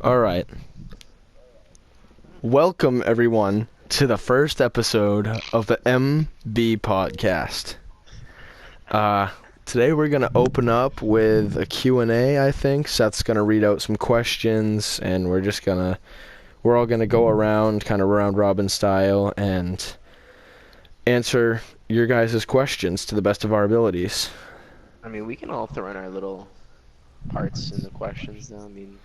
All right. Welcome, everyone, to the first episode of the MB podcast. Today we're going to open up with a Q&A, I think. Seth's going to read out some questions, and we're all going to go around, kind of round robin style, and answer your guys' questions to the best of our abilities. I mean, we can all throw in our little parts in the questions, though. I mean,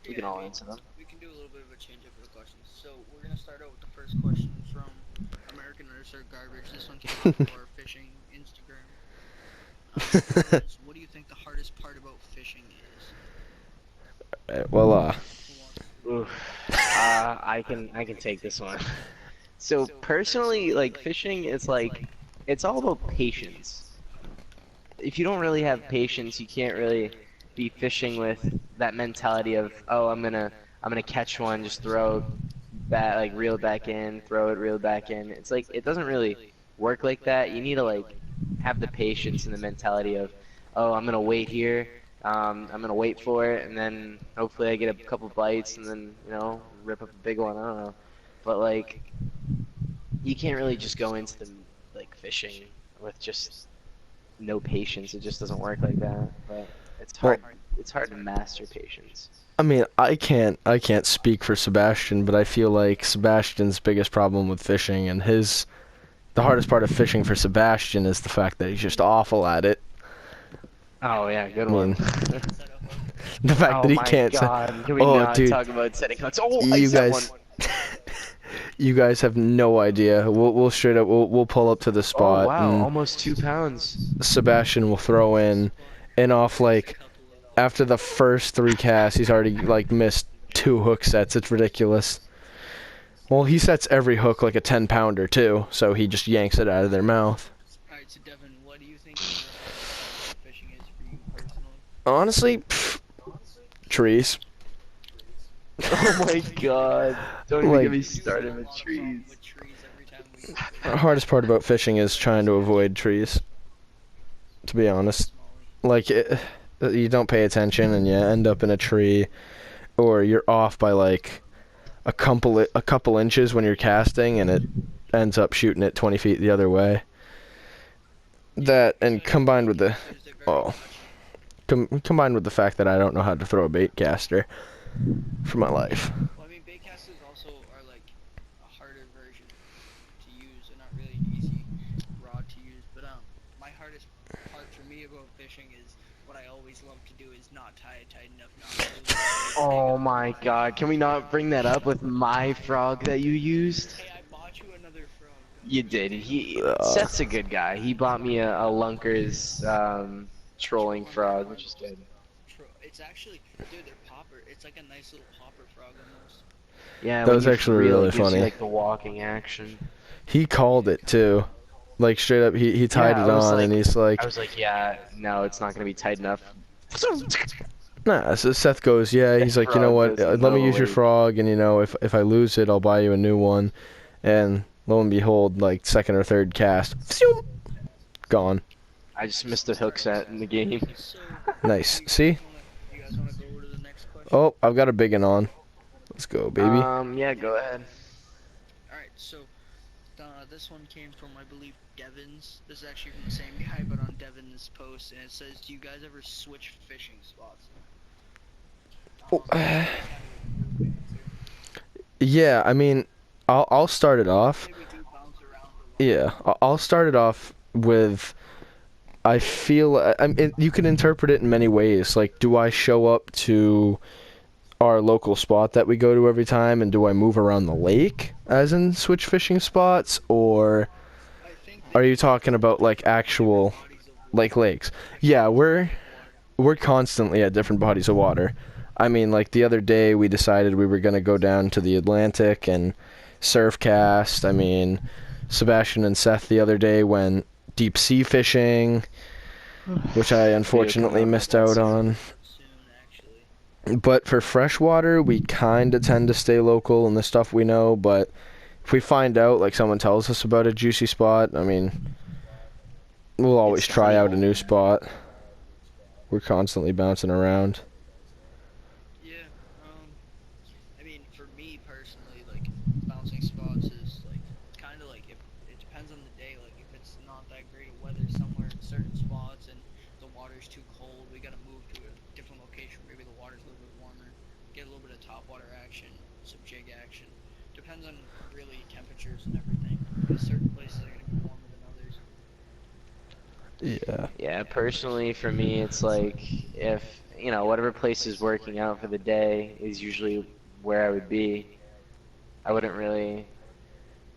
we can all answer them. We can do a little bit of a change up for the questions. So we're gonna start out with the first question from American Understar Garbage. This one came off of our fishing Instagram. What do you think the hardest part about fishing is? Well, Oof. I can take this one. So personally, like fishing is like it's all about patience. If you don't really have patience, you can't really be fishing with that mentality of, oh, I'm gonna catch one, just throw it back, like reel it back in, throw it, reel it back in. It's like it doesn't really work like that. You need to like have the patience and the mentality of, oh, I'm gonna wait here, I'm gonna wait for it, and then hopefully I get a couple bites, and then rip up a big one. I don't know, but like you can't really just go into the like fishing with just no patience. It just doesn't work like that. But it's hard. It's hard to master patience. I mean, I can't speak for Sebastian, but I feel like Sebastian's biggest problem with fishing and the hardest part of fishing for Sebastian is the fact that he's just awful at it. Oh yeah, good I mean, one. the fact Oh that he my can't. God! Can we Oh, not dude, talk about setting hooks? Oh, I you set one. guys, you guys have no idea. We'll straight up we'll pull up to the Oh spot wow, and almost 2 pounds. Sebastian will throw in, and off like after the first 3 casts, he's already like missed 2 hook sets. It's ridiculous. Well, he sets every hook like a 10-pounder too, so he just yanks it out of their mouth. Alright, so Devin, what do you think the most hardest part about fishing is for you personally? Honestly, trees. Oh my God! Don't even Like, get me started with trees. With trees every time the hardest part about fishing is trying to avoid trees. To be honest, like you don't pay attention and you end up in a tree, or you're off by like a couple inches when you're casting, and it ends up shooting it 20 feet the other way. That and combined with the combined with the fact that I don't know how to throw a bait caster for my life. Well, I mean, bait casters also are like a harder version to use and not really an easy rod to use. But my hardest part for me about fishing is what I always love to do is not tie it tight enough. Not lose it. Oh my God! Can we not bring that up with my frog that you used? Hey, I bought you another frog. You did. Seth's a good guy. He bought me a Lunker's trolling frog, which is good. It's actually, dude, they're popper. It's like a nice little popper frog almost. Yeah, That when was you actually reel, really it gives funny. you, like the walking action. He called it too. Like straight up, he tied Yeah, it I was on, like- and he's like, I was like, yeah, no, it's not gonna be tight enough. nah. So Seth goes, yeah. He's like, you know Frog what? goes Let me use your no-way. frog, and if I lose it, I'll buy you a new one. And lo and behold, like second or third cast, gone. I just missed a hook set in the game. So, Nice. See? you guys wanna go over to the next question? Oh, I've got a big one on. Let's go, baby. Yeah, go ahead. Alright, so this one came from, I believe, Devin's. This is actually from the same guy, but on Devin's post, and it says, do you guys ever switch fishing spots? Yeah, I mean, I'll start it off. Maybe we do bounce around a lot. Yeah, I'll start it off with. I feel you can interpret it in many ways. Like, do I show up to our local spot that we go to every time, and do I move around the lake, as in switch fishing spots, or I think are you talking about like actual bodies of like lakes? Yeah, we're constantly at different bodies of water. I mean, like the other day we decided we were gonna go down to the Atlantic and surf cast. I mean, Sebastian and Seth the other day went deep sea fishing, which I unfortunately missed out on. soon, actually. But for freshwater, we kind of tend to stay local and the stuff we know. But if we find out, like someone tells us about a juicy spot, I mean, we'll always It's try out a honeymoon. new spot. We're constantly bouncing around. Yeah, mean, for me personally, like bouncing spots is like kind of like if it depends on the day. Like if it's not that great of weather somewhere in certain spots and the water's too cold, we gotta move to a different location. Maybe the water's a little bit warmer, get a little bit of top water action, some jig action. Depends on really temperatures and everything, because certain places are gonna be warmer than others. Yeah. Yeah, personally for me, it's like if, whatever place is working out for the day is usually where I would be. I wouldn't really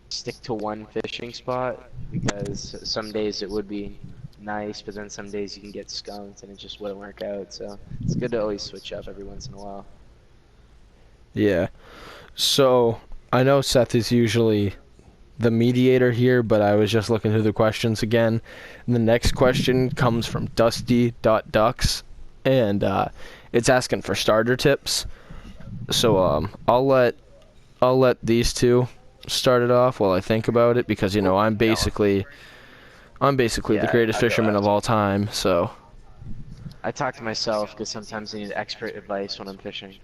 stick to one fishing spot because some days it would be nice, but then some days you can get skunked and it just wouldn't work out. So it's good to always switch up every once in a while. Yeah. So I know Seth is usually the mediator here, but I was just looking through the questions again. And the next question comes from Dusty.Ducks, and it's asking for starter tips. So I'll let these two start it off while I think about it, because I'm basically the Yeah, greatest I'll go fisherman of after. all time. So I talk to myself because sometimes I need expert advice when I'm fishing.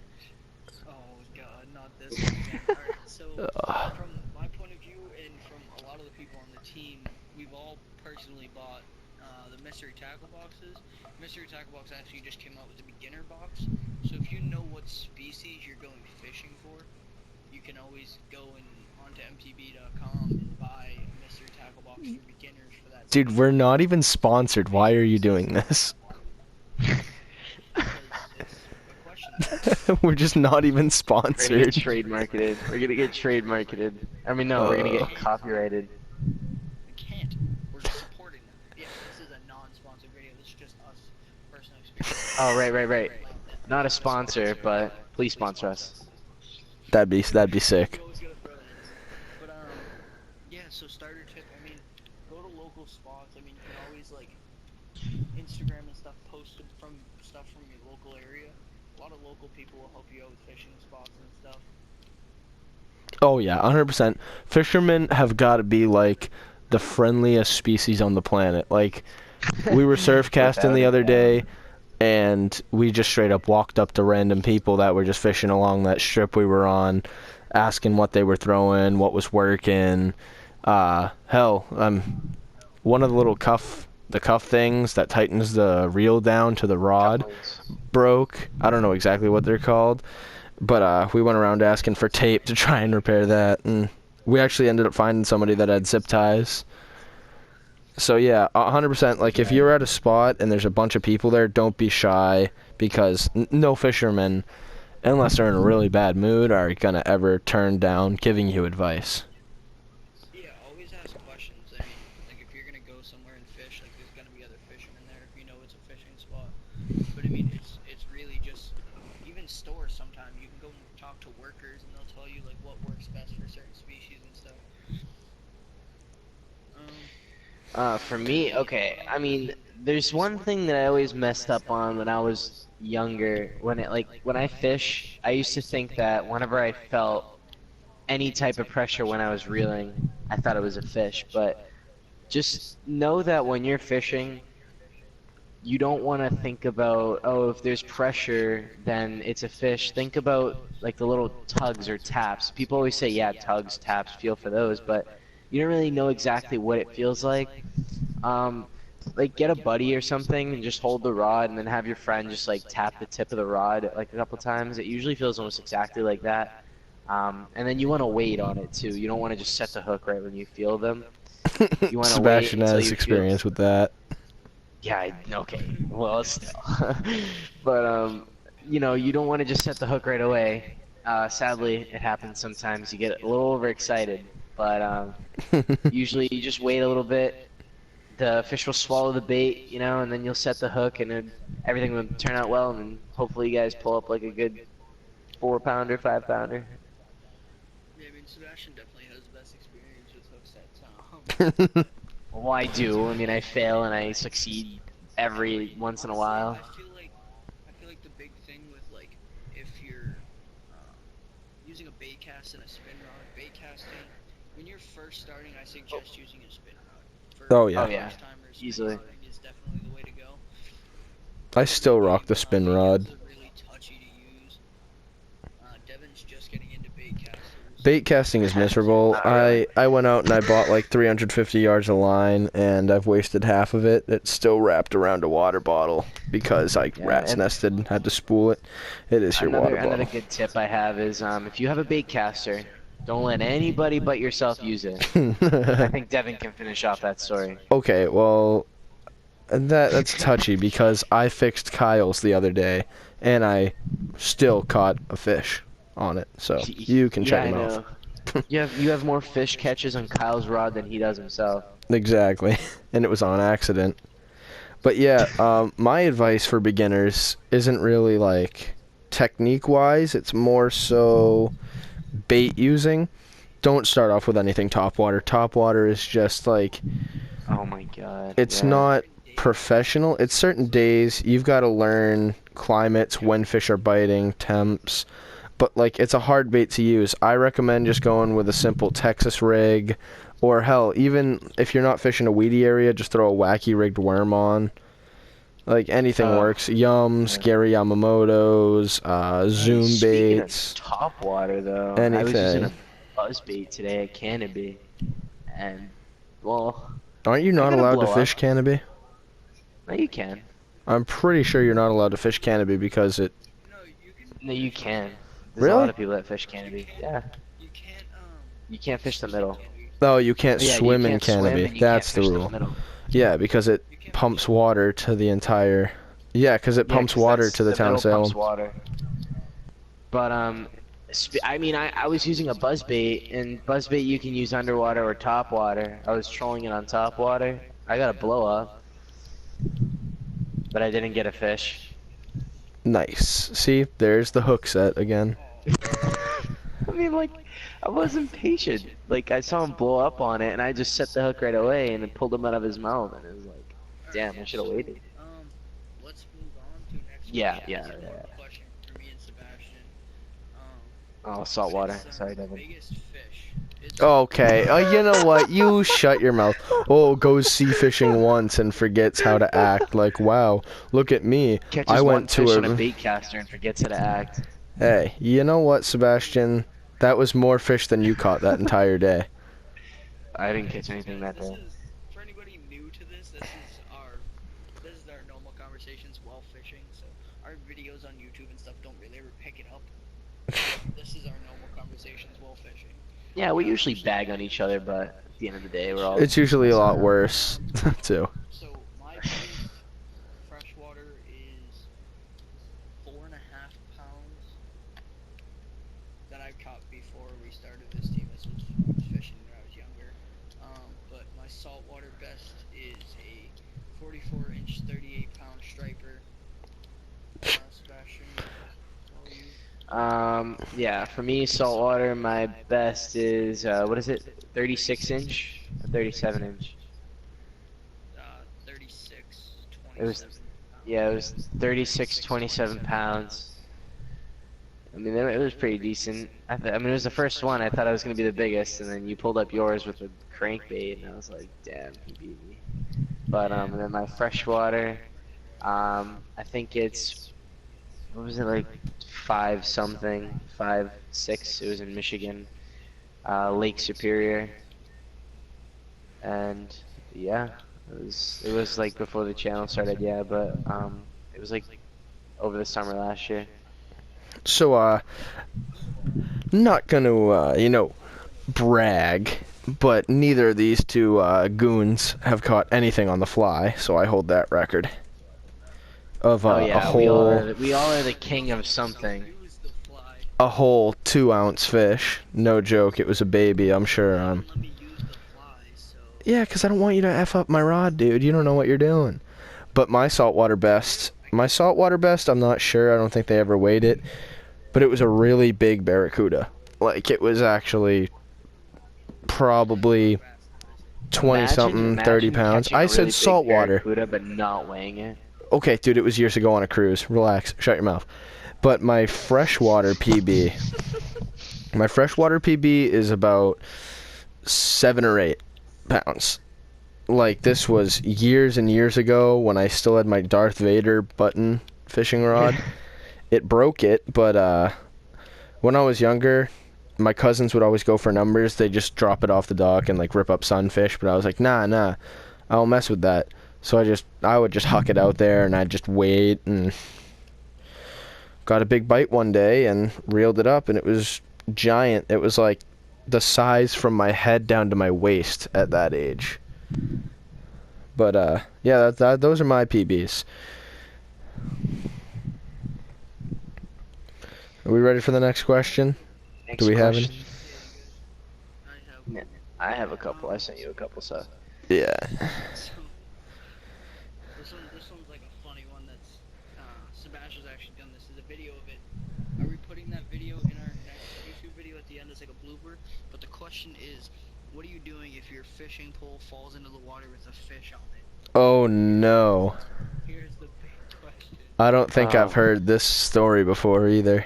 Oh God, not this one again. All right, so uh, from my point of view and from a lot of the people on the team, we've all personally bought the mystery tackle boxes. Mystery tackle box actually just came out with the beginner box. So if you know what species you're going fishing for, you can always go and onto mtb.com and buy a mystery tackle box for beginners for that dude, we're species. not even sponsored. Why are you doing this? Because it's a question that We're just not even We're gonna get sponsored. trade marketed. We're gonna get trade marketed. I mean, no, we're gonna Uh, get copyrighted. we can't. We're just supporting them. Yeah, this is a non-sponsored video. This is just us personal experiences. Oh, right, right, right. Like Not a sponsor, but please sponsor us. that'd be we sick. always gotta throw that in there. But yeah. So starter tip. I mean, go to local spots. I mean, you can always like Instagram and stuff. Post from stuff from your local area. A lot of local people will help you out with fishing spots and stuff. Oh yeah, 100%. Fishermen have got to be like the friendliest species on the planet. Like, we were surf casting Without the a other doubt. day, and we just straight up walked up to random people that were just fishing along that strip we were on, asking what they were throwing, what was working. Hell, one of the little the cuff things that tightens the reel down to the rod Cufflinks. broke. I don't know exactly what they're called, but we went around asking for tape to try and repair that, and we actually ended up finding somebody that had zip ties. So yeah, 100%. Like, if you're at a spot and there's a bunch of people there, don't be shy, because no fisherman, unless they're in a really bad mood, are gonna ever turn down giving you advice. Yeah, always ask questions. I mean, like if you're gonna go somewhere and fish, like there's gonna be other fishermen there if you know it's a fishing spot. But I mean, it's really just even stores. Sometimes you can go and talk to workers, and they'll tell you like what works best for certain species and stuff. Um, For me, okay. I mean, there's one thing that I always messed up on when I was younger. When I fish, I used to think that whenever I felt any type of pressure when I was reeling, I thought it was a fish. But just know that when you're fishing, you don't want to think about, oh, if there's pressure, then it's a fish. Think about like the little tugs or taps. People always say, yeah, tugs, taps, feel for those, but you don't really know exactly what it feels like. Um, like get a buddy or something and just hold the rod and then have your friend just like tap the tip of the rod like a couple times. It usually feels almost exactly like that. And then you want to wait on it too. You don't want to just set the hook right when you feel them. You want to wait Sebastian until has you feel. experience with that. Yeah, okay. Well, still. But you don't want to just set the hook right away. Sadly, it happens sometimes. You get a little overexcited, but usually you just wait a little bit. The fish will swallow the bait, and then you'll set the hook, and everything will turn out well, and then hopefully you guys pull up like a good 4 pounder, 5 pounder. yeah, I mean Sebastian definitely has the best experience with hook sets. Well, I do. I mean, I fail and I succeed every once in a Honestly, while. I feel like the big thing with like if you're um, using a bait cast and a spin rod, bait casting, when you're first starting, I suggest using a spin rod. Oh For Oh yeah, yeah, first timers, spin easily. rodding is definitely the way to go. I Because still rock the spin grounding rod. is really touchy to use. Devin's just getting into bait casters. Bait casting is miserable. Not really. I went out and I bought like 350 yards of line, and I've wasted half of it. It's still wrapped around a water bottle because I Yeah, rat's and nested and had to spool it. It is your water another bottle. good tip I have is if you have a bait caster, don't let anybody but yourself use it. I think Devin can finish off that story. Okay, well, that's touchy because I fixed Kyle's the other day, and I still caught a fish on it. So you can Yeah, shut I your mouth. know. You have more fish catches on Kyle's rod than he does himself. Exactly, and it was on accident. But yeah, my advice for beginners isn't really like technique-wise. It's more so bait using. Don't start off with anything topwater. Topwater is just like, Oh my god. it's Yeah. not professional. It's certain days you've got to learn climates, when fish are biting, temps. But like, it's a hard bait to use. I recommend just going with a simple Texas rig, or hell, even if you're not fishing a weedy area, just throw a wacky rigged worm on. Like, anything Oh, works. Yums, yeah. Gary Yamamoto's, Hey, Zoom speaking of baits, top water though, I was using anything. a buzz bait today at Canopy, and well, Aren't you I not got a allowed to blow fish up. Canopy? No, you can. I'm pretty sure you're not allowed to fish Canopy because it... No, you can. No, you can. There's a lot Really? of people that fish Canopy. Yeah, You can't you can't fish the swim in middle. Canopy. Oh, you can't Yeah, you swim in can't swim Canopy. and you can't That's the fish the rule. middle. Yeah, because it You can't pumps fish water to the entire... Yeah, because it Yeah, pumps 'cause water that's to the town middle of Salem. pumps water. But I mean, I was using a buzz bait, and buzz bait you can use underwater or top water. I was trolling it on top water. I got a blow up, but I didn't get a fish. Nice. See, there's the hook set again. I mean, like, I wasn't patient. Like, I saw him blow up on it, and I just set the hook right away, and it pulled him out of his mouth, and it was like, damn, I should have waited. Let's move on to next Yeah, question. yeah, This is more of yeah. a question for me and Sebastian. Oh, salt water. What's Sorry, the Devin. biggest fish? It's Okay, you know what? You shut your mouth. Oh, goes sea fishing once and forgets how to act. Like, wow, look at me. I Catches one went to fish on a a... bait caster and forgets how to act. Hey, you know what, Sebastian? That was more fish than you caught that entire day. I didn't catch anything that This day. is for anybody new to this. This is our normal conversations while fishing. So our videos on YouTube and stuff don't really ever pick it up. This is our normal conversations while fishing. Yeah, we usually bag on each other, but at the end of the day, we're all. It's usually a lot messing around. worse, too. So my biggest freshwater is 4.5 pounds that I caught before we started this team. This was fishing when I was younger. But my saltwater best is a 44-inch, 38-pound striper. Sebastian, how are you? Yeah, for me, saltwater, my best is, what is it? 36 inch? Or 37 inch? 36, It was, 27 yeah, it was 36, 27 pounds. I mean, it was pretty decent. I mean, it was the first one. I thought I was going to be the biggest, and then you pulled up yours with a crankbait, and I was like, damn, he beat me. But, and then my freshwater, I think it's, what was it, like 5 something, 5, 6, it was in Michigan, Lake Superior, and yeah, it was like before the channel started, yeah, but, it was like over the summer last year. So, not gonna, brag, but neither of these two goons have caught anything on the fly, so I hold that record of Oh a yeah, we all are the king of something. Use the fly. whole 2-ounce fish. No joke, it was a baby. I'm sure. Let me use the fly, so Yeah, 'cause I don't want you to f up my rod, dude. You don't know what you're doing. But my saltwater best, I'm not sure. I don't think they ever weighed it, but it was a really big barracuda. Like, it was actually probably 20 something, 30 Imagine pounds. catching I a said really big saltwater. barracuda but not weighing it. Okay, dude, it was years ago on a cruise. Relax, shut your mouth. But my freshwater PB, is about 7 or 8 pounds. Like, this was years and years ago when I still had my Darth Vader button fishing rod. It broke it, but When I was younger, my cousins would always go for numbers. They just drop it off the dock and like rip up sunfish. But I was like, nah, I don't mess with that. So I would just huck it out there and I'd just wait and got a big bite one day and reeled it up and it was giant. It was like the size from my head down to my waist at that age. But yeah, those are my PBs. Are we ready for the next question? Next Do we have any? question. I have Yeah, I have a couple. I sent you a couple, so. Yeah. so this one's like a funny one that's Sebastian's actually done this. There's a video of it. Are we putting that video in our next YouTube video at the end as like a blooper? But the question is, what are you doing if your fishing pole falls into the water with a fish on it? Oh no. Here's the big question. I don't think I've Um, heard this story before either.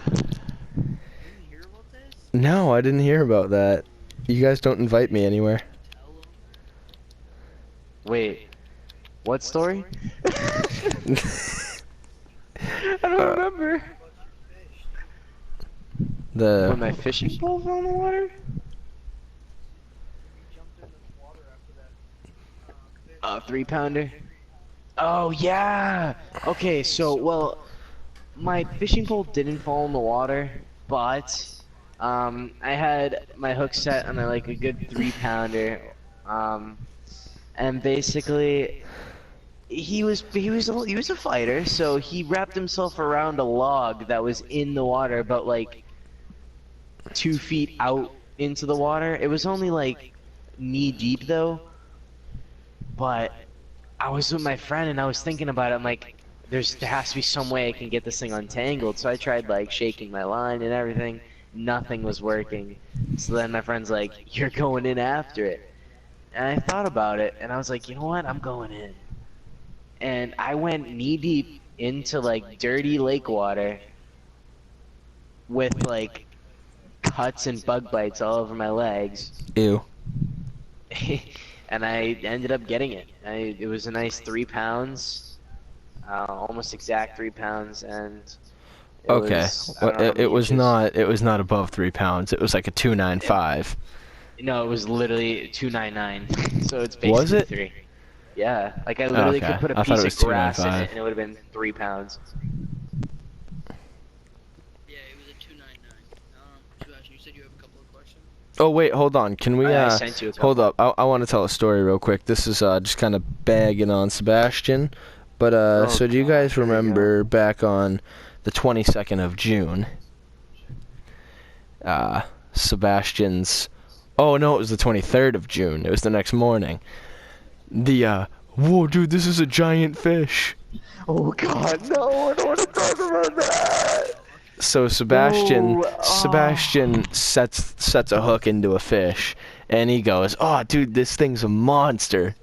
You didn't hear about this? No, I didn't hear about that. You guys don't invite me anywhere. Tell him. wait, what story? I don't remember. About your fish. When The my fishing pole fell in the water? You jumped in the water after that fish. 3-pounder. Oh yeah. Okay, so well, my fishing pole didn't fall in the water, but I had my hook set on like a good 3-pounder, and basically he was a fighter, so he wrapped himself around a log that was in the water, about like 2 feet out into the water. It was only like knee deep though, but I was with my friend and I was thinking about it. I'm like, there has to be some way I can get this thing untangled. So I tried like shaking my line and everything. Nothing was working. So then my friend's like, you're going in after it. And I thought about it and I was like, you know what? I'm going in. And I went knee deep into like dirty lake water with like cuts and bug bites all over my legs. ew. And I ended up getting it. It was a nice 3 pounds, almost exact 3 pounds, and it Okay. was, I Well, don't know how it many was inches. not. It was not above 3 pounds. It was like a 295. No, it was literally 299. So it's Was basically it? 3. Yeah, like I literally Okay. could put a I thought piece it of was grass in 295. it, and it would have been 3 pounds. Yeah, it was a 299. Sebastian, you said you have a couple of questions? Oh wait, hold on. Can we I sent you a hold couple. up? I want to tell a story real quick. This is just kind of bagging on Sebastian, but Oh so do you God, guys here we go. remember back on the 22nd of June? Sebastian's. Oh no, it was the 23rd of June. It was the next morning. Whoa, dude, this is a giant fish. Oh God, no! I don't want to talk about that. So Sebastian No, sets a hook into a fish, and he goes, "Oh, dude, this thing's a monster."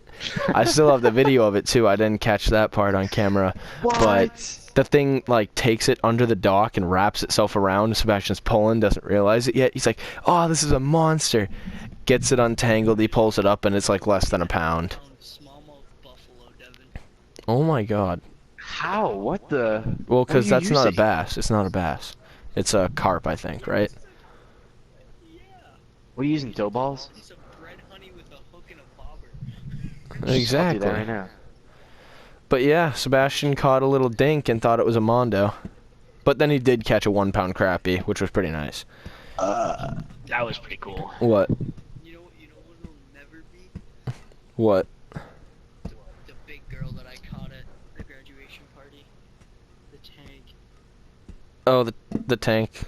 I still have the video of it too. I didn't catch that part on camera, but What? the thing like takes it under the dock and wraps itself around. Sebastian's pulling, doesn't realize it yet. He's like, "Oh, this is a monster." Gets it untangled. He pulls it up, and it's like less than a pound. Found smallmouth buffalo, Devin. Oh my god. How? What the? Well, What are because you that's not a using? bass. It's not a bass. It's a carp, I think, right? Yeah. What are you using? Dough balls? Piece of bread honey with a hook and a bobber. I'll do that Exactly. right now. But yeah, Sebastian caught a little dink and thought it was a mondo. But then he did catch a 1 pound crappie, which was pretty nice. That was pretty cool. What? You know what it'll never be? What? The big girl that I caught at the graduation party. The tank. Oh, the tank.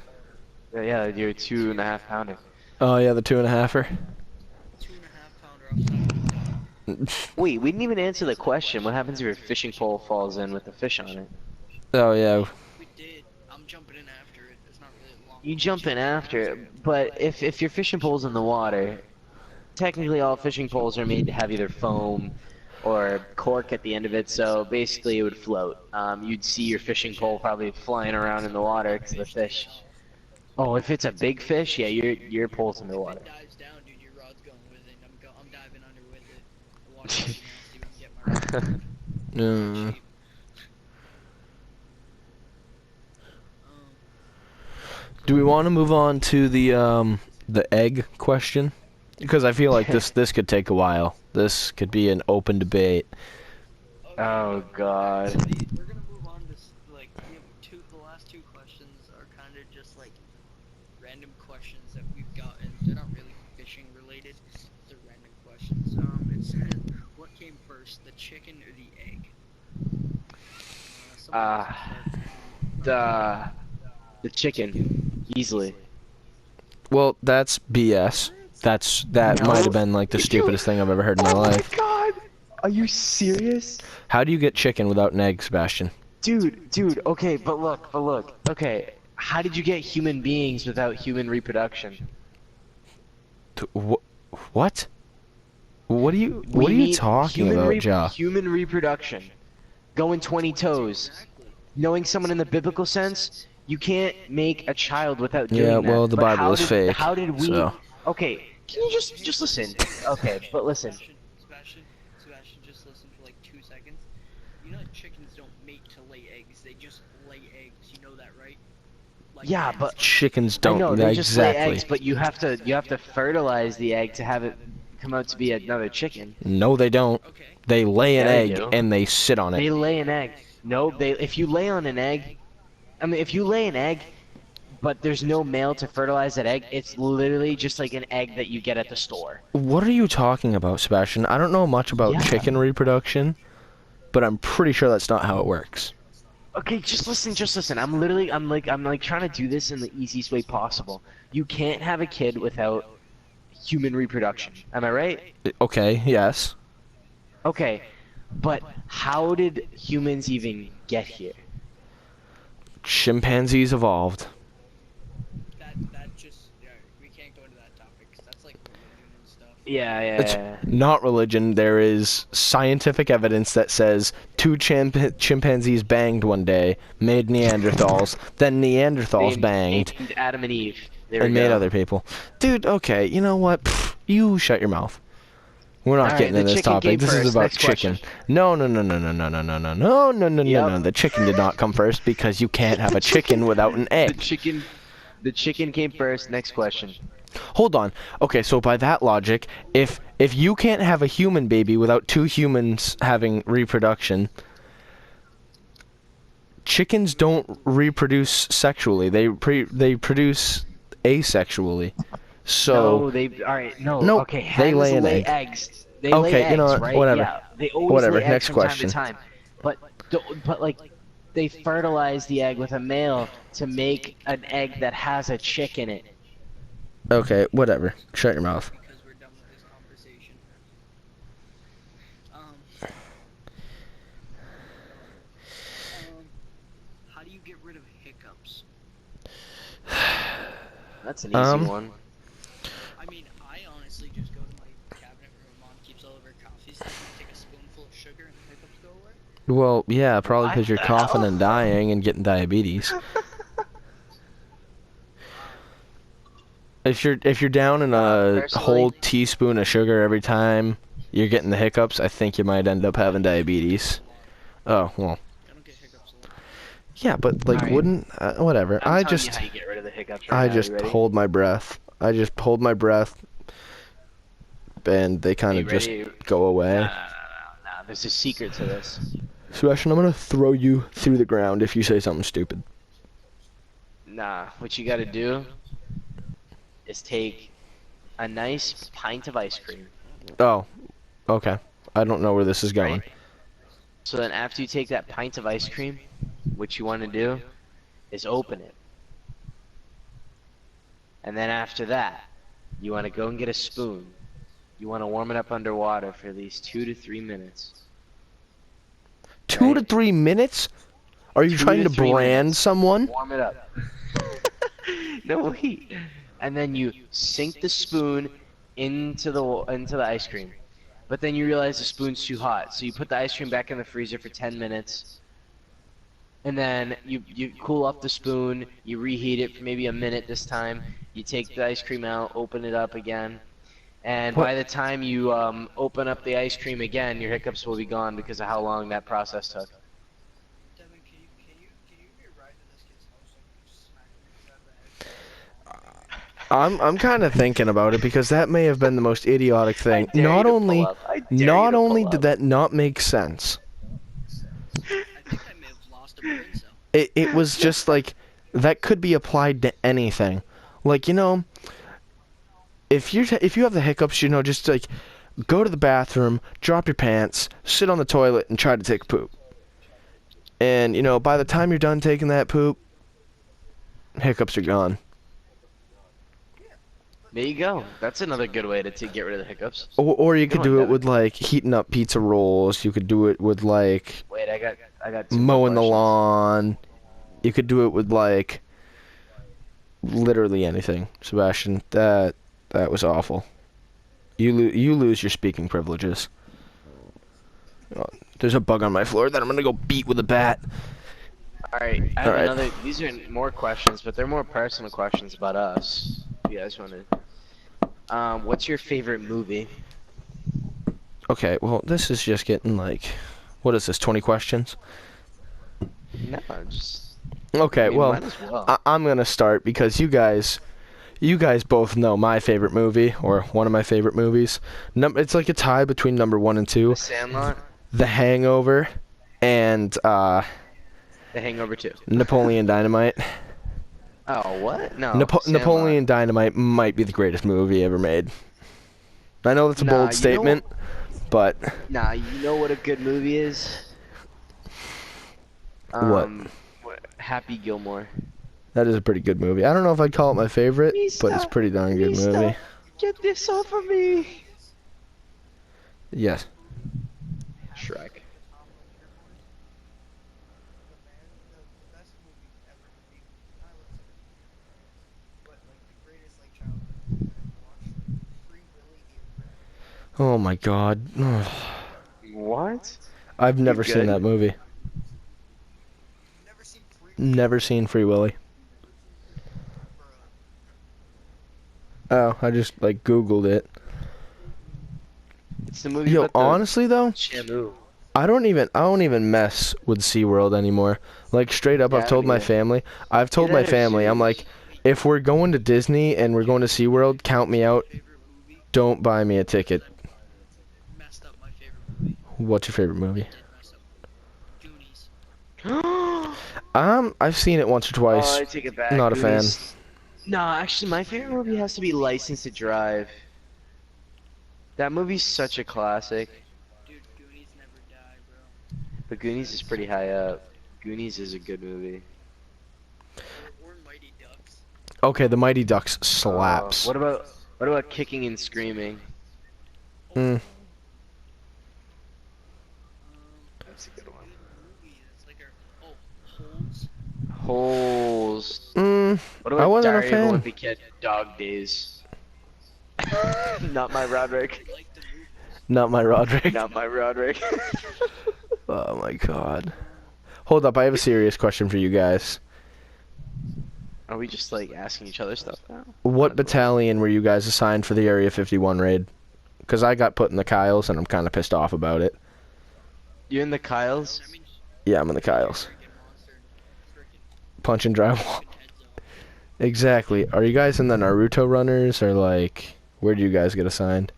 Yeah, you're 2.5 pounder. Oh yeah, the 2.5er. 2.5 pounder outside of the dock. Wait, we didn't even answer the question. What happens if your fishing pole falls in with a fish on it? Oh yeah. We did. I'm jumping in after it. It's not really a long. You jump in after it, but if your fishing pole's in the water, technically all fishing poles are made to have either foam or cork at the end of it, so basically it would float. You'd see your fishing pole probably flying around in the water because the fish. Oh, if it's a big fish, yeah, your pole's in the If water. it dives down, dude, your rod's going with it. I'm diving under with it. The water's nasty. We can get my rod. Mm. Cheap. Do we want to move on to the egg question? Because I feel like this could take a while. This could be an open debate. Okay, Oh well, God. actually, we're gonna move on to like we have two. The last two questions are kind of just like random questions that we've gotten. They're not really fishing related. They're random questions. It says, what came first, the chicken or the egg? Someone else Uh, can start. the the chicken, easily. Well, that's BS. That might have No, been like the dude. stupidest thing I've ever heard in my Oh my life. God. Are you serious? How do you get chicken without an egg, Sebastian? Dude, okay, but look, okay. How did you get human beings without human reproduction? What? What We are you need talking about, Ja? human reproduction. Going 20 toes. Exactly. Knowing someone in the biblical sense, you can't make a child without Yeah, doing that. well, the But Bible is fake, how did we? so. Okay, can you just listen? Okay, but listen. Sebastian, just listen for like 2 seconds. You know that chickens don't mate to lay eggs; they just lay eggs. You know that, right? Like Yeah, hens but don't lay Chickens eggs. I don't. know Yeah, they just lay exactly. eggs, but you have to fertilize the egg to have it come out to be another chicken. No, they don't. Okay. They lay an Yeah, they egg do. and they sit on it. They lay an egg. No, they if you lay on an egg, I mean if you lay an egg, but there's no male to fertilize that egg, it's literally just like an egg that you get at the store. What are you talking about, Sebastian? I don't know much about Yeah. chicken reproduction, but I'm pretty sure that's not how it works. Okay, just listen. I'm like trying to do this in the easiest way possible. You can't have a kid without human reproduction. Am I right? Okay, yes. Okay, but how did humans even get here? Chimpanzees evolved. That just yeah, we can't go into that topic 'cause that's like religion and stuff. Yeah, It's yeah, not religion. There is scientific evidence that says two chimpanzees banged one day, made Neanderthals, then Neanderthals banged, named Adam and Eve. There we and made go. other people. Dude, okay, you know what? Pfft, you shut your mouth. We're not All right, getting the in this chicken topic. came This is first. about Next chicken. question. No, no, no, no, no, no, no, no, no, no, no, no, no, no. Yep. The chicken did not come first because you can't have a chicken without an The egg. chicken came first. Next question. Hold on. Okay, so by that logic, if you can't have a human baby without two humans having reproduction, chickens don't reproduce sexually. They produce asexually. So No, they. All right, no. nope, Okay, they hens lay an lay egg. eggs. They lay Okay, you know eggs, what? right? Whatever. Yeah, they always Whatever. lay eggs Next from question. time to time. But like they fertilize the egg with a male to make an egg that has a chick in it. Okay, whatever. Shut your mouth. Because we're done with this conversation. How do you get rid of hiccups? That's an easy one. I mean, I honestly just go to my cabinet where my mom keeps all of her coffee stuff and take a spoonful of sugar and the hiccups go away. Well, yeah, probably What because you're the coughing hell? and dying and getting diabetes. If you're down in a whole Personally, teaspoon of sugar every time you're getting the hiccups, I think you might end up having diabetes. Oh, well. I don't get hiccups a lot. Yeah, but like Alright. wouldn't whatever. I'm I telling you just how you get rid of the hiccups right I now. just You ready? hold my breath. I just hold my breath and they kind Are of you just ready? go away. No. There's a secret to this. Sebastian, I'm gonna throw you through the ground if you say something stupid. Nah, what you gotta do is take a nice pint of ice cream. Oh, okay. I don't know where this is going. Right. So then after you take that pint of ice cream, what you want to do is open it. And then after that, you want to go and get a spoon. You want to warm it up under water for at least 2 to 3 minutes. 2 to 3 minutes? Are you 2 trying to to 3 brand minutes. someone? Warm it up. No, wait. And then you sink the spoon into the ice cream. But then you realize the spoon's too hot, so you put the ice cream back in the freezer for 10 minutes. And then you cool off the spoon, you reheat it for maybe a minute this time. You take the ice cream out, open it up again. And What? by the time you open up the ice cream again, your hiccups will be gone because of how long that process took. Devin, can you be right to this kid's house so I can just smack him inside the head? I'm kind of thinking about it because that may have been the most idiotic I thing. dare you to pull up. I dare you Not to only pull did up. that not make sense, I think I may have lost a brain cell. it was just like that could be applied to anything. Like, if you have the hiccups, just like go to the bathroom, drop your pants, sit on the toilet, and try to take a poop. And by the time you're done taking that poop, hiccups are gone. There you go. That's another good way to get rid of the hiccups. Or you Good could one, do it Devin. with like heating up pizza rolls. You could do it with like Wait, I got two more mowing the questions. lawn. You could do it with like literally anything. Sebastian, that was awful. You lose your speaking privileges. Oh, there's a bug on my floor that I'm gonna go beat with a bat. All right, I All have right. another. These are more questions, but they're more personal questions about us. If you guys wanted. What's your favorite movie? Okay, well, this is just getting like, what is this, 20 questions? No, just. I Okay, mean, well, might as well. I'm gonna start because you guys both know my favorite movie, or one of my favorite movies. It's like a tie between number 1 and 2, The Sandlot, The Hangover, and The Hangover 2. Napoleon Dynamite. Oh, what? No, Sandlot. Napoleon Dynamite might be the greatest movie ever made. I know that's a Nah, bold statement, but Nah, you know what a good movie is? What? Happy Gilmore. that is a pretty good movie. I don't know if I'd call it my favorite, but it's a Mista, pretty darn good movie. Get this off of me. Yes. Shrek. Oh my God. What? I've never seen good? that movie. Never seen Free Willy. Oh, I just like Googled it. It's the movie Yo, about the honestly though, Shamu. I don't even mess with SeaWorld anymore. Like straight up, Yeah, I've I told don't my either. family. I've told my Either family, I'm like, zoos. if we're going to Disney and we're going to SeaWorld, count me out. Favorite movie? Don't buy me a ticket. Messed up my favorite movie. What's your favorite movie? Did mess up. Goonies. I've seen it once or twice. Oh, I take it back. Not a fan. Goonies. No, actually, my favorite movie has to be License to Drive. That movie's such a classic. Dude, Goonies never die, bro. But Goonies is pretty high up. Goonies is a good movie. Or Mighty Ducks. Okay, The Mighty Ducks slaps. What about Kicking and Screaming? Mm. That's a good one. Movie that's like Holes. Holes. Mm. What I about wasn't a Diary fan. of a Wimpy Kid? Dog Days. Not my Roderick. Like the movie. Not my Roderick. Not my Roderick. Oh my God. Hold up, I have a serious question for you guys. Are we just like asking each other stuff now? What battalion were you guys assigned for the Area 51 raid? Because I got put in the Kyles and I'm kind of pissed off about it. You in the Kyles? I mean, Yeah, I'm in the Kyles. freaking monster. Freaking Punch and drywall. heads up. Exactly. Are you guys in the Naruto runners or like, where do you guys get assigned?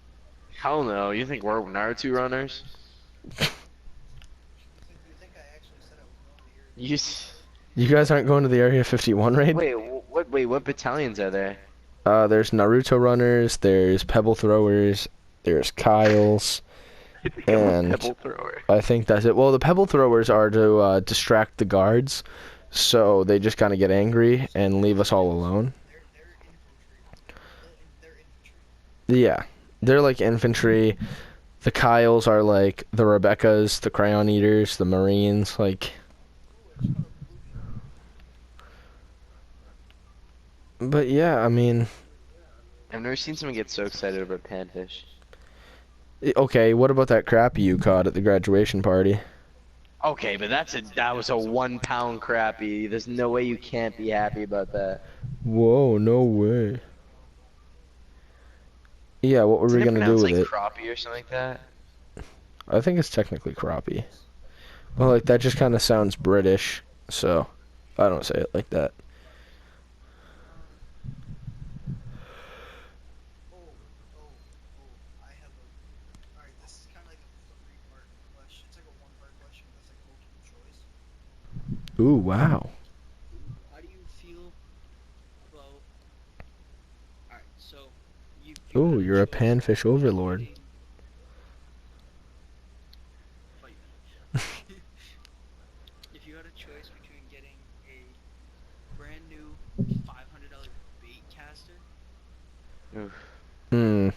Hell no. You think we're Naruto runners? You s- You guys aren't going to the Area 51 raid? What battalions are there? There's Naruto runners, there's Pebble throwers, there's Kyles, I think I'm a and pebble thrower. I think that's it. Well, the Pebble throwers are to distract the guards, so they just kind of get angry and leave us all alone. Yeah, they're like infantry. The Kyles are like the Rebeccas, the Crayon Eaters, the Marines, like. But yeah, I mean, I've never seen someone get so excited about panfish. okay, what about that crappie you caught at the graduation party? Okay, but that was a 1 pound crappie. There's no way you can't be happy about that. Whoa, no way. Yeah, what were Isn't we it gonna do pronounced with like it? crappie or something like that? I think it's technically crappie. Well, like that just kind of sounds British, so I don't say it like that. Ooh, wow. How do you feel about? All right, so if you Ooh, had a you're a choice panfish between overlord. getting, fight me. If you had a choice between getting a brand new $500 bait caster, Oof. Hmm.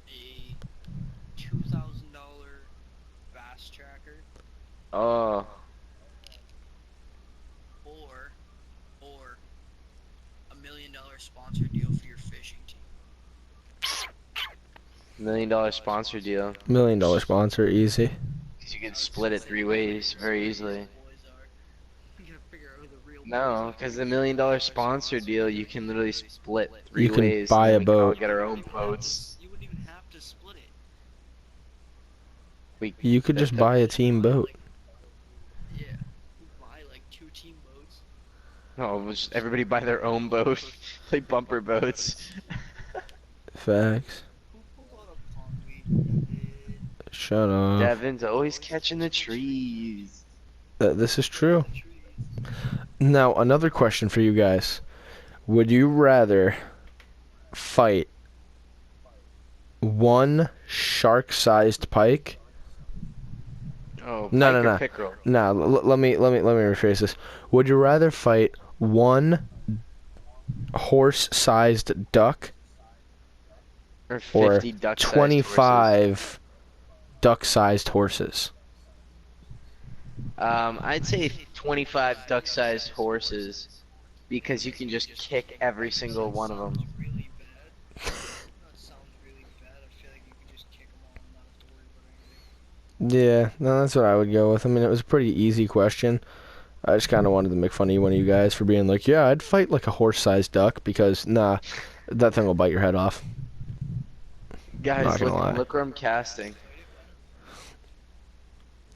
a $2,000 bass tracker, Oh, or $1 million sponsor deal for your fishing team. $1 million sponsor deal. $1 million sponsor, easy. Because you I could was split gonna it say three you gotta ways figure out very who the real easily. boys are. You gotta figure out who the real boys No, are. because the $1 million sponsor deal, you can literally split You three can ways, and buy then a we can all boat. get our You own wouldn't even have to. boats. You wouldn't even have to split it. We You could just that buy a Just team buy boat. like, yeah, you buy like 2 team boats. no, we'll just everybody buy their own boat, like bumper boats. Facts. Who pulled out a pondweed? You did. Shut up. Devin's always catching the trees. This is Look at true. the trees. Now, another question for you guys. Would you rather fight one shark-sized pike? Oh, No, no, pike or no. pickerel? No, let me rephrase this. Would you rather fight one horse-sized duck Or or 50 duck-sized horses? 25 duck-sized horses? I'd say 25 duck-sized horses because you can just kick every single That one of sounds them. really bad. That sounds really bad. I feel like you could just kick them all and not have to worry about anything. Yeah, no, that's what I would go with. I mean, it was a pretty easy question. I just kind of wanted to make fun of one of you guys for being like, yeah, I'd fight like a horse-sized duck because, nah, that thing will bite your head off. Not Guys, gonna look lie. look where I'm Would a bass casting. fight it, man?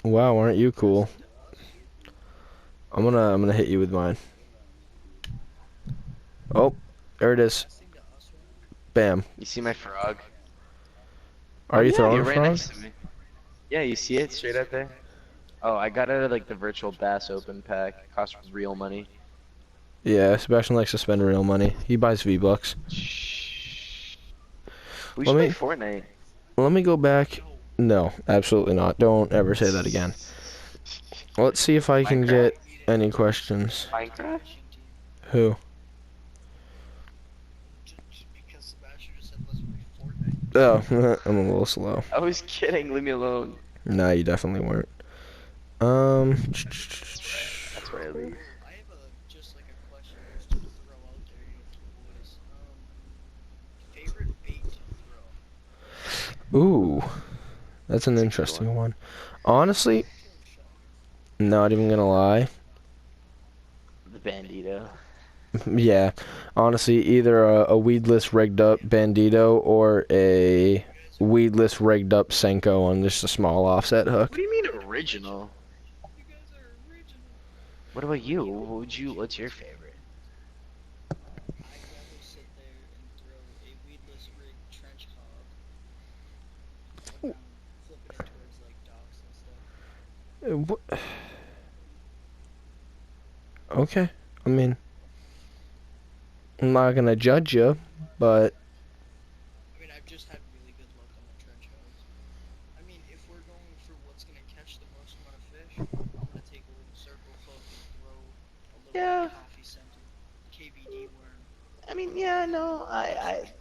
Wow, aren't you cool? Casting to us? I'm gonna hit you with mine. Oh, there it is. Casting to us, man? Bam. You see my frog? Oh Are you yeah, throwing you're a right frog? next to me. Yeah, you see it straight out there? Oh, I got it at like the virtual bass open pack. It costs real money. Yeah, Sebastian likes to spend real money. He buys V-Bucks. Shh. We Let should play me Fortnite. let me go back. No. No, absolutely not. Don't ever say that again. Let's see if I can Minecraft? get We need any a questions. Minecraft? fishing team. Who? Just because Sebastian just said let's play Fortnite. Oh, I'm a little slow. I was kidding. Leave me alone. Nah, you definitely weren't. Um, That's where I leave. I have a just like a question just to throw out there, for the boys. Favorite bait to throw. ooh, that's an That's a good interesting one. one. Honestly, Throw shot. not even gonna lie. The Bandito. Yeah, honestly, either a weedless rigged up bandito or a You guys are weedless rigged up Senko on just a small offset What hook. do you mean original? you guys are original. What about you? What's your favorite? I'd rather sit there and throw a weedless rig trench hog, flipping it towards like docks and stuff. Okay, I mean, I'm not gonna judge you, but I mean, I've just had really good luck on the trench hogs. I mean, if we're going for what's gonna catch the most amount of fish, I'm gonna take a little circle hook and throw a little Yeah. coffee scented KVD worm. I mean, yeah, no,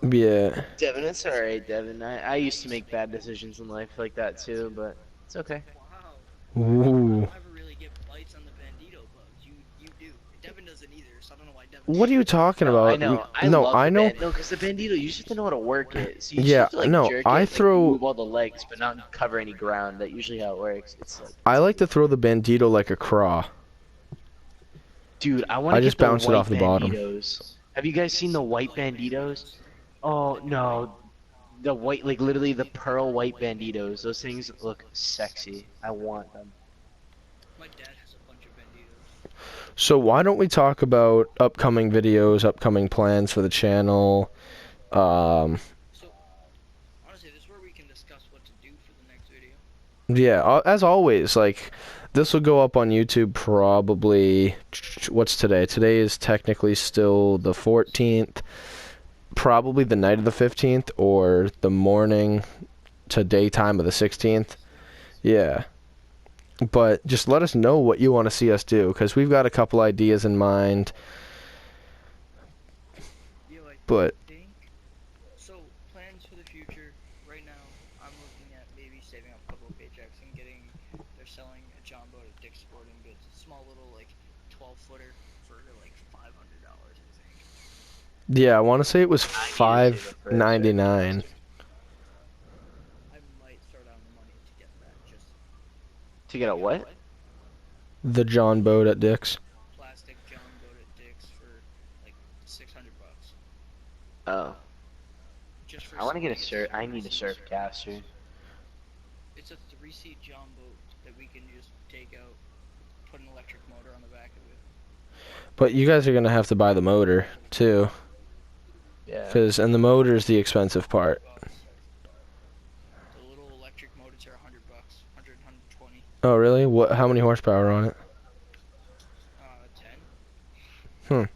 yeah. Devin, it's alright, Devin. I used to make bad decisions in life like that too, but it's okay. Wow. I Ooh. don't ever really get bites on the bandito bugs. You do. Devin doesn't either, so I don't know why Devin What are said you that. talking No, I about? know. I No, love I the know. band. No, because the bandito, you just have to know how to work it. So you just Yeah, have to like no, jerk I it, like throw. move all the legs, but not cover any ground. That's usually how it works. It's like, I it's like to easy. throw the bandito like a craw. Dude, I want I to get just the bounce it off white the bottom. banditos. Have you guys seen the white banditos? Oh no, the white, like literally the pearl white banditos. Those things look sexy. I want them. My dad has a bunch of banditos. So why don't we talk about upcoming videos, upcoming plans for the channel? Um, So honestly, this is where we can discuss what to do for the next video. yeah, as always, like this will go up on YouTube probably. What's today? Today is technically still the 14th. Probably the night of the 15th or the morning to daytime of the 16th. Yeah. But just let us know what you want to see us do, because we've got a couple ideas in mind. Yo, I But think so. Plans for the future. Right now, I'm looking at maybe saving up a couple of paychecks and getting. They're selling a John boat at Dick's Sporting Goods. A small little like 12-footer for like $500, I think. yeah, I want to say it was I need to save up for a $5.99. I might start on the money to get that. Just To get a what? The John boat at Dick's. plastic John boat at Dick's for like $600. Oh, Just for I want to get a something. surf. I need a surf caster. It's a 3-seat John boat that we can just take out, put an electric motor on the back of it. But you guys are going to have to buy the motor, too. Yeah. And the motor is the expensive part. The little electric motors are $100, 120. Oh, really? How many horsepower on it? 10.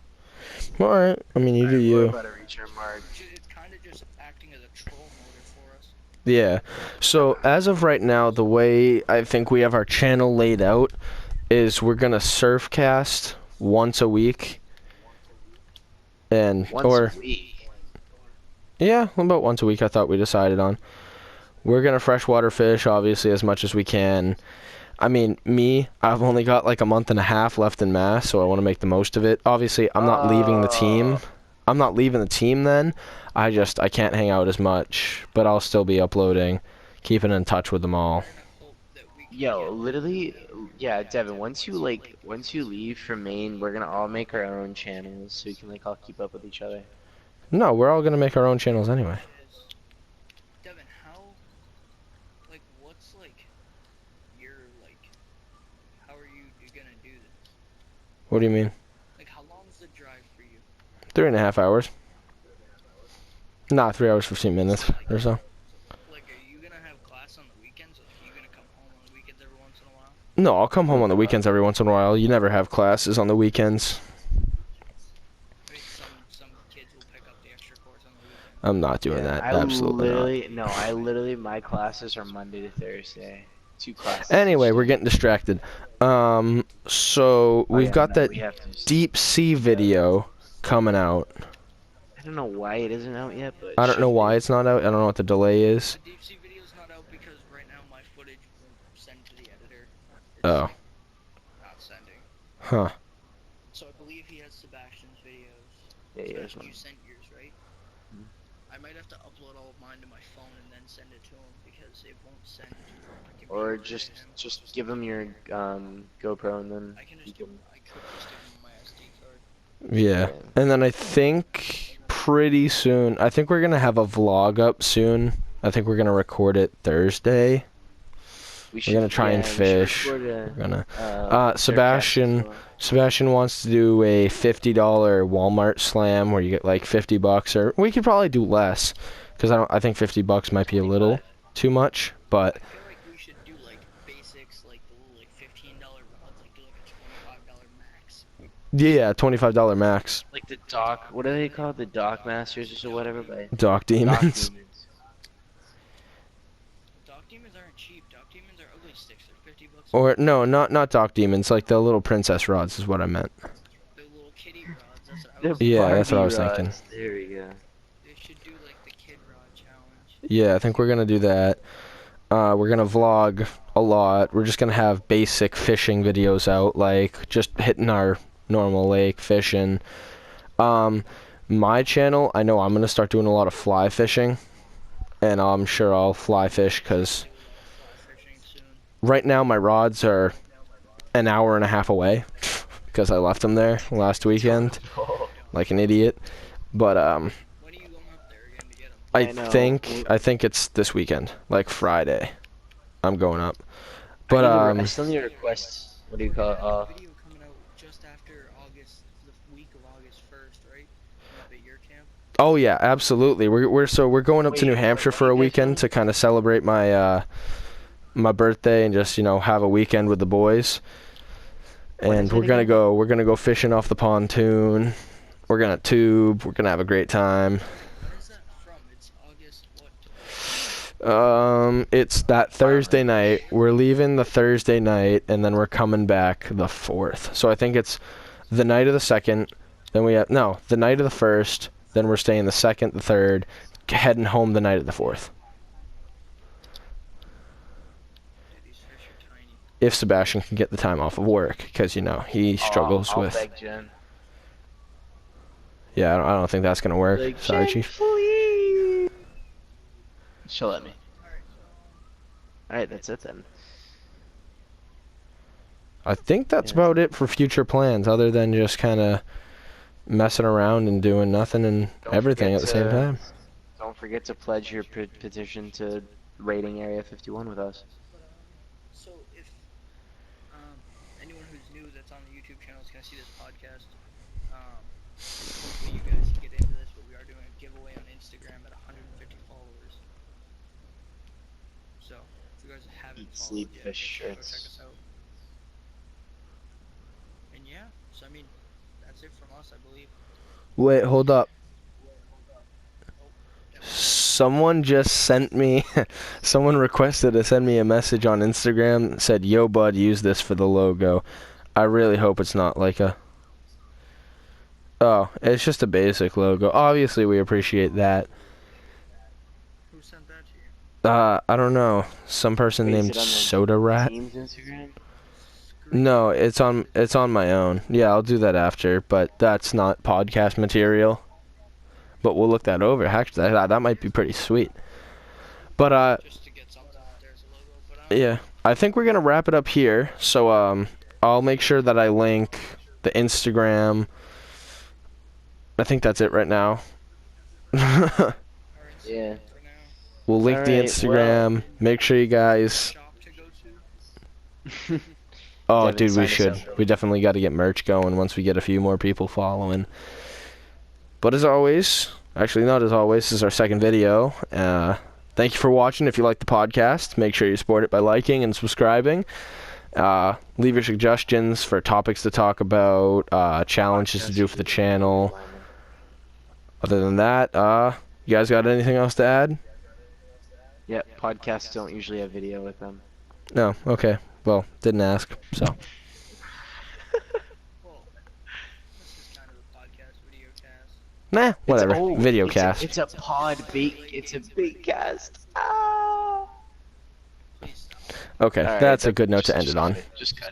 Alright. I mean, you do We're you. about to reach our mark. It's kind of just acting as a troll motor for us. Yeah. So, as of right now, the way I think we have our channel laid out is we're going to surf cast once a week. Once a week. Yeah, about once a week I thought we decided on. We're going to freshwater fish, obviously, as much as we can. I mean, I've only got like a month and a half left in Mass, so I want to make the most of it. Obviously, I'm not leaving the team. I'm not leaving the team then. I can't hang out as much, but I'll still be uploading, keeping in touch with them all. Yo, literally, yeah, Devin. Once you leave from Maine, we're gonna all make our own channels so we can like all keep up with each other. No, we're all going to make our own channels anyway. Devin, what's how are you gonna do this? What do you mean? Like, how long's the drive for you? 3.5 hours. Nah, 3 hours 15 minutes or so. Like, are you gonna have class on the weekends? Like, are you gonna come home on the weekends every once in a while? No, I'll come home on the weekends every once in a while. You never have classes on the weekends. I mean, some kids will pick up the extra course on the weekend. I'm not doing that. Absolutely not. I literally, my classes are Monday to Thursday. 2 classes. Anyway, we're getting distracted. So we've got that deep sea video coming out. I don't know why it isn't out yet, but I don't know why it's not out. I don't know what the delay is. The deep sea video's not out because right now my footage won't send to the editor. It's Oh. like, not sending. Huh. So I believe he has Sebastian's videos. Yeah, he has Sebastian, one. you sent yours, right? Mhm. I might have to upload all of mine to my phone and then send it to him because it won't send from my computer Or to just him. give him your GoPro and then I can you just can. I could just give him my SD card. Yeah. And then I think pretty soon, I think we're gonna have a vlog up soon. I think we're gonna record it Thursday. We're gonna try and fish. We're gonna. Sebastian wants to do a $50 Walmart slam where you get like $50, or we could probably do less, because I think $50 might be a little too much, but. I feel like we should do like basics, like the little like $15 rods, like do like a $25 max. Yeah, $25 max. Like the dock, what do they call it? The dock masters or whatever, but Dock demons. Dock demons aren't cheap. Dock demons are ugly sticks. They're $50. Or no, not dock demons, like the little princess rods is what I meant. The little kitty rods. That's what I The was. Yeah, that's what I was Barbie thinking. rods, there we go. They should do like the kid rod challenge. Yeah, I think we're gonna do that. We're gonna vlog a lot. We're just gonna have basic fishing videos out, like just hitting our normal lake fishing. My channel, I know I'm gonna start doing a lot of fly fishing, and I'm sure I'll fly fish because Do a lot of fly fishing soon. right now my rods are an hour and a half away because I left them there last weekend like an idiot. But When are you going up there again to get them? I know. think it's this weekend, like Friday. I'm going up. I But still need to request. What do you call it? A video coming out just after August, the week of August 1st, right? Up at your camp. oh yeah, absolutely. We're going up to Wait, New Hampshire what for are a you guys weekend doing? to kind of celebrate my my birthday and just have a weekend with the boys. When And is it again? we're gonna go fishing off the pontoon. We're gonna tube. We're gonna have a great time. When is that from? It's August what? It's that Thursday night. We're leaving the Thursday night, and then we're coming back the 4th. So I think it's the night of the 2nd. Then the night of the 1st. Then we're staying the 2nd, the 3rd, heading home the night of the 4th. Dude, these fish are tiny. If Sebastian can get the time off of work, because he struggles I'll with. beg Jen. Yeah, I don't think that's gonna work. Like, Sorry, Jen, Chief. please. She'll let me. Alright, that's it then. I think that's Yeah. about it for future plans, other than just kind of messing around and doing nothing and Don't everything forget at the same to- time. Don't forget to pledge your petition to raiding Area 51 with us. But so if anyone who's new that's on the YouTube channel is gonna see this podcast, hopefully you guys can get into this. But we are doing a giveaway on Instagram at 150 followers. So if you guys haven't followed yet, Sleepfish go check shirts. us out. And yeah, so I mean, that's it from us, I believe. Wait, hold up. Yeah, Someone just sent me, someone requested to send me a message on Instagram that said, "Yo, bud, use this for the logo." I really hope it's not like a. Oh, it's just a basic logo. Obviously, we appreciate that. who sent that to you? I don't know. Some person Wait, is named it on the Soda Rat. Team's Instagram? No, it's on my own. Yeah, I'll do that after, but that's not podcast material. But we'll look that over. Actually, that might be pretty sweet. But Just to get something out there as a logo. But yeah, I think we're gonna wrap it up here. So I'll make sure that I link the Instagram. I think that's it right now. our Instagram Yeah. for now. We'll link the Alright, Instagram. Make sure you guys. Shop to go to. Oh, Devin, dude, sign we us should. up. We definitely got to get merch going once we get a few more people following. But as always, actually not as always, this is our second video. Thank you for watching. If you like the podcast, make sure you support it by liking and subscribing. Leave your suggestions for topics to talk about, challenges to do for the channel. Other than that, you guys got anything else to add? Yep, podcasts don't usually have video with them. No? Okay. Well, didn't ask, so. Well, this is kind of a podcast video cast. Nah, whatever. Video it's cast. It's a it's a big cast. Ah. Please stop. Okay, Alright, that's a good note to end just it on. cut it. Just cut it.